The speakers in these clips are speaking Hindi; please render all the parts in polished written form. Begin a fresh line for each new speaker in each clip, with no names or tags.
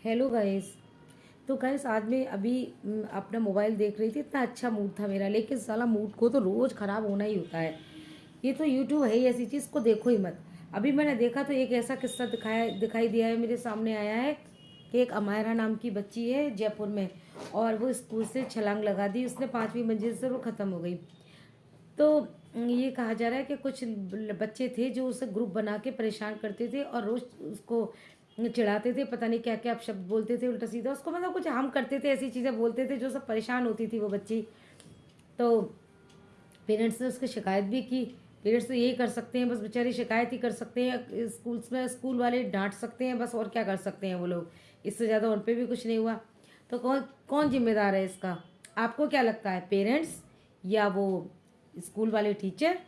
Hello guys. तो गाइस आज मैं अभी अपना मोबाइल देख रही थी। इतना अच्छा मूड था मेरा, लेकिन साला मूड को तो रोज़ ख़राब होना ही होता है। ये तो यूट्यूब है ही ऐसी चीज़, को देखो ही मत। अभी मैंने देखा तो एक ऐसा किस्सा दिखाई दिया है, मेरे सामने आया है कि एक अमायरा नाम की बच्ची है जयपुर में, और वो स्कूल से छलांग लगा दी उसने 5वीं मंजिल से, वो ख़त्म हो गई। तो ये कहा जा रहा है कि कुछ बच्चे थे जो उसे ग्रुप बना के परेशान करते थे और रोज उसको चिढ़ाते थे, पता नहीं क्या क्या शब्द बोलते थे उल्टा सीधा उसको, मतलब कुछ हम करते थे, ऐसी चीज़ें बोलते थे जो सब परेशान होती थी वो बच्ची। तो पेरेंट्स ने उसकी शिकायत भी की। पेरेंट्स तो यही कर सकते हैं, बस बेचारी शिकायत ही कर सकते हैं। स्कूल्स में स्कूल वाले डांट सकते हैं बस, और क्या कर सकते हैं वो लोग। इससे ज़्यादा उन पर भी कुछ नहीं हुआ। तो कौन कौन जिम्मेदार है इसका? आपको क्या लगता है, पेरेंट्स या वो स्कूल वाले टीचर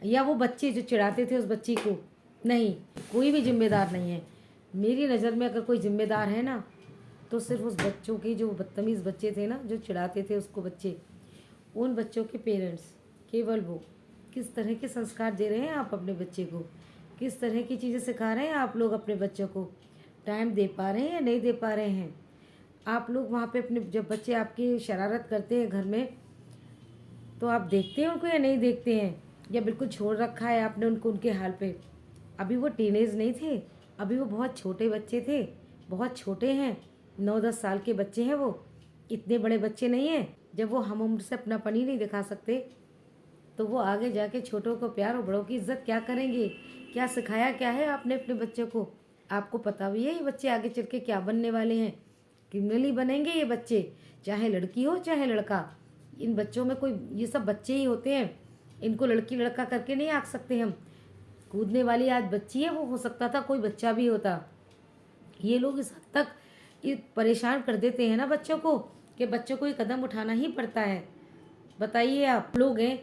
या वो बच्चे जो चिढ़ाते थे उस बच्ची को? नहीं, कोई भी जिम्मेदार नहीं है। मेरी नज़र में अगर कोई जिम्मेदार है ना, तो सिर्फ उस बच्चों के, जो बदतमीज़ बच्चे थे ना, जो चिढ़ाते थे उसको बच्चे, उन बच्चों के पेरेंट्स। केवल वो। किस तरह के संस्कार दे रहे हैं आप अपने बच्चे को? किस तरह की चीज़ें सिखा रहे हैं आप लोग अपने बच्चों को? टाइम दे पा रहे हैं या नहीं दे पा रहे हैं? आप लोग वहाँ पे अपने, जब बच्चे आपकी शरारत करते हैं घर में, तो आप देखते हैं उनको या नहीं देखते हैं? या बिल्कुल छोड़ रखा है आपने उनको उनके हाल पे? अभी वो टीनेज नहीं थे, अभी वो बहुत छोटे बच्चे थे, बहुत छोटे हैं। 9-10 साल के बच्चे हैं वो, इतने बड़े बच्चे नहीं हैं। जब वो हम उम्र से अपनापन ही नहीं दिखा सकते, तो वो आगे जाके छोटों को प्यार और बड़ों की इज्जत क्या करेंगे? क्या सिखाया क्या है आपने अपने बच्चों को? आपको पता भी है ये बच्चे आगे चल के क्या बनने वाले हैं? क्रिमिनल ही बनेंगे ये बच्चे, चाहे लड़की हो चाहे लड़का। इन बच्चों में कोई, ये सब बच्चे ही होते हैं, इनको लड़की लड़का करके नहीं आंक सकते हम। कूदने वाली आज बच्ची है, वो हो सकता था कोई बच्चा भी होता। ये लोग इस हद तक ये परेशान कर देते हैं ना बच्चों को, कि बच्चों को ये कदम उठाना ही पड़ता है। बताइए, आप लोग हैं,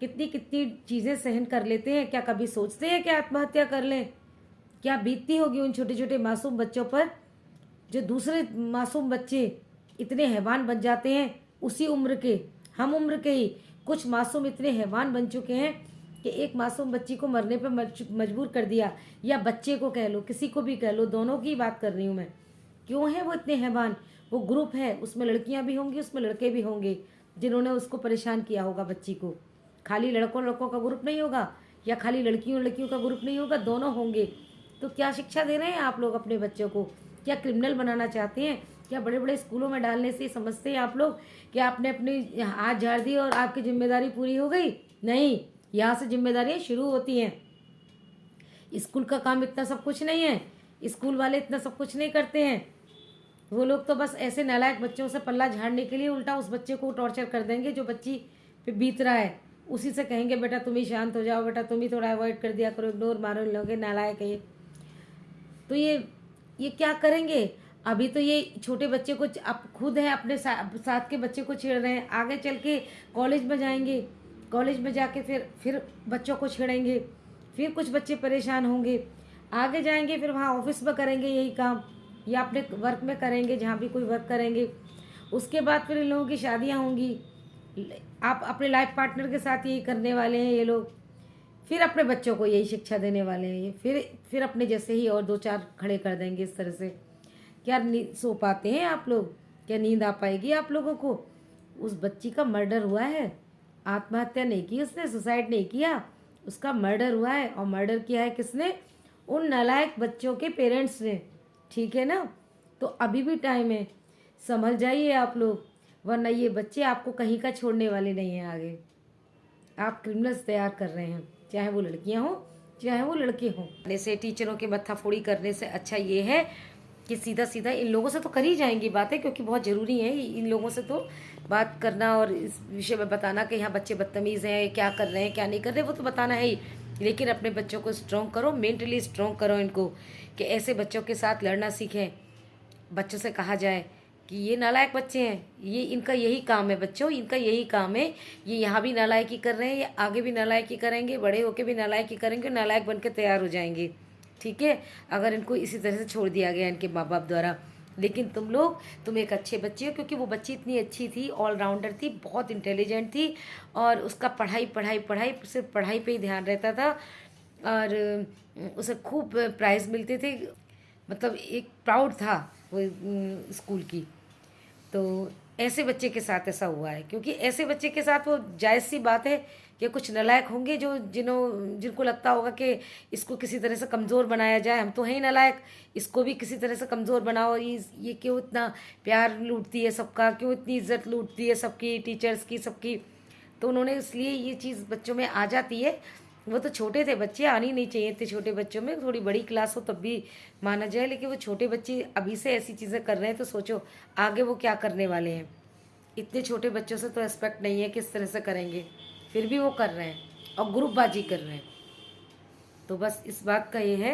कितनी कितनी चीज़ें सहन कर लेते हैं, क्या कभी सोचते हैं कि आत्महत्या कर लें? क्या बीतती होगी उन छोटे छोटे मासूम बच्चों पर, जो दूसरे मासूम बच्चे इतने हैवान बन जाते हैं उसी उम्र के, हम उम्र के ही कुछ मासूम इतने हैवान बन चुके हैं कि एक मासूम बच्ची को मरने पर मजबूर कर दिया। या बच्चे को कह लो, किसी को भी कह लो, दोनों की बात कर रही हूँ मैं। क्यों है वो इतने हैवान? वो ग्रुप है, उसमें लड़कियां भी होंगी, उसमें लड़के भी होंगे, जिन्होंने उसको परेशान किया होगा बच्ची को। खाली लड़कों लड़कों का ग्रुप नहीं होगा, या खाली लड़कियों लड़कियों का ग्रुप नहीं होगा, दोनों होंगे। तो क्या शिक्षा दे रहे हैं आप लोग अपने बच्चों को? क्या क्रिमिनल बनाना चाहते हैं? क्या बड़े बड़े स्कूलों में डालने से समझते हैं आप लोग कि आपने अपनी हाथ झाड़ दी और आपकी जिम्मेदारी पूरी हो गई? नहीं, यहाँ से जिम्मेदारियाँ शुरू होती हैं। स्कूल का काम इतना सब कुछ नहीं है, स्कूल वाले इतना सब कुछ नहीं करते हैं। वो लोग तो बस ऐसे नालायक बच्चों से पल्ला झाड़ने के लिए उल्टा उस बच्चे को टॉर्चर कर देंगे जो बच्ची पे बीत रहा है। उसी से कहेंगे बेटा तुम ही शांत हो जाओ, बेटा तुम ही थोड़ा अवॉइड कर दिया करो, इग्नोर मारो इन लोगों के, नालायक है ये। तो ये क्या करेंगे? अभी तो ये छोटे बच्चे को आप खुद है अपने साथ के बच्चे को छेड़ रहे हैं, आगे चल के कॉलेज में जाएंगे, कॉलेज में जाके फिर बच्चों को छेड़ेंगे, फिर कुछ बच्चे परेशान होंगे, आगे जाएंगे फिर वहाँ ऑफिस में करेंगे यही काम, या अपने वर्क में करेंगे जहाँ भी कोई वर्क करेंगे। उसके बाद फिर इन लोगों की शादियाँ होंगी, आप अपने लाइफ पार्टनर के साथ यही करने वाले हैं ये लोग। फिर अपने बच्चों को यही शिक्षा देने वाले हैं ये, फिर अपने जैसे ही और 2-4 खड़े कर देंगे इस तरह से। क्या सो पाते हैं आप लोग? क्या नींद आ पाएगी आप लोगों को? उस बच्ची का मर्डर हुआ है, आत्महत्या नहीं की उसने, सुसाइड नहीं किया, उसका मर्डर हुआ है। और मर्डर किया है किसने? उन नालायक बच्चों के पेरेंट्स ने। ठीक है ना? तो अभी भी टाइम है, संभल जाइए आप लोग, वरना ये बच्चे आपको कहीं का छोड़ने वाले नहीं हैं आगे। आप क्रिमिनल्स तैयार कर रहे हैं, चाहे वो लड़कियां हों चाहे वो लड़के हों। जैसे टीचरों के मत्थाफोड़ी करने से अच्छा ये है कि सीधा सीधा इन लोगों से तो कर ही जाएंगी बातें, क्योंकि बहुत ज़रूरी है इन लोगों से तो बात करना और इस विषय में बताना कि यहाँ बच्चे बदतमीज़ हैं, क्या कर रहे हैं क्या नहीं कर रहे, वो तो बताना है ही। लेकिन अपने बच्चों को स्ट्रॉन्ग करो, मेंटली स्ट्रॉन्ग करो इनको, कि ऐसे बच्चों के साथ लड़ना सीखें। बच्चों से कहा जाए कि ये नालायक बच्चे हैं, ये इनका यही काम है, बच्चों इनका यही काम है, ये यहाँ भी नालायकी कर रहे हैं, ये आगे भी नालायकी करेंगे, बड़े होके भी नालायकी करेंगे, नालायक बन के तैयार हो जाएंगे। ठीक है, अगर इनको इसी तरह से छोड़ दिया गया इनके माँ बाप द्वारा। लेकिन तुम एक अच्छे बच्चे हो, क्योंकि वो बच्ची इतनी अच्छी थी, ऑलराउंडर थी, बहुत इंटेलिजेंट थी, और उसका पढ़ाई पढ़ाई पढ़ाई, सिर्फ पढ़ाई पे ही ध्यान रहता था, और उसे खूब प्राइज़ मिलते थे। मतलब एक प्राउड था वो स्कूल की। तो ऐसे बच्चे के साथ ऐसा हुआ है, क्योंकि ऐसे बच्चे के साथ वो जायज़ सी बात है कि कुछ नालायक होंगे जो जिनको लगता होगा कि इसको किसी तरह से कमज़ोर बनाया जाए, हम तो हैं ही नालायक, इसको भी किसी तरह से कमज़ोर बनाओ, ये क्यों इतना प्यार लूटती है सबका, क्यों इतनी इज्जत लूटती है सबकी, टीचर्स की, सबकी। तो उन्होंने इसलिए ये चीज़ बच्चों में आ जाती है। वो तो छोटे थे बच्चे, आनी नहीं चाहिए थे छोटे बच्चों में, थोड़ी बड़ी क्लास हो तब भी माना जाए, लेकिन वो छोटे बच्चे अभी से ऐसी चीज़ें कर रहे हैं तो सोचो आगे वो क्या करने वाले हैं। इतने छोटे बच्चों से तो एक्सपेक्ट नहीं है किस तरह से करेंगे, फिर भी वो कर रहे हैं और ग्रुपबाजी कर रहे हैं। तो बस इस बात का ये है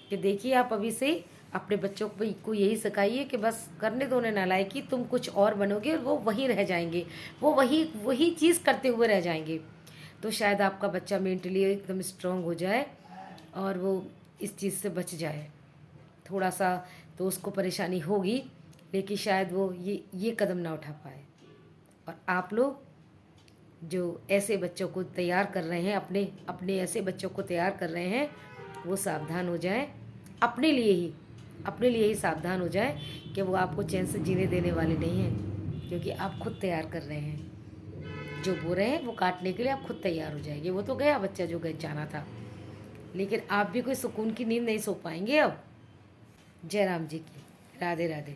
कि देखिए आप अभी से ही अपने बच्चों को यही सिखाइए कि बस करने दो उन्हें नालायकी, तुम कुछ और बनोगे और वो वहीं रह जाएंगे, वो वही वही चीज़ करते हुए रह जाएंगे। तो शायद आपका बच्चा मेंटली एकदम स्ट्रांग हो जाए और वो इस चीज़ से बच जाए। थोड़ा सा तो उसको परेशानी होगी, लेकिन शायद वो ये कदम ना उठा पाए। और आप लोग जो ऐसे बच्चों को तैयार कर रहे हैं, अपने अपने ऐसे बच्चों को तैयार कर रहे हैं, वो सावधान हो जाएं, अपने लिए ही सावधान हो जाएं कि वो आपको चैन से जीने देने वाले नहीं हैं, क्योंकि आप खुद तैयार कर रहे हैं। जो बो रहे हैं वो काटने के लिए आप खुद तैयार हो जाएंगे। वो तो गया बच्चा जो गए जाना था, लेकिन आप भी कोई सुकून की नींद नहीं सो पाएंगे अब। जय राम जी की। राधे राधे।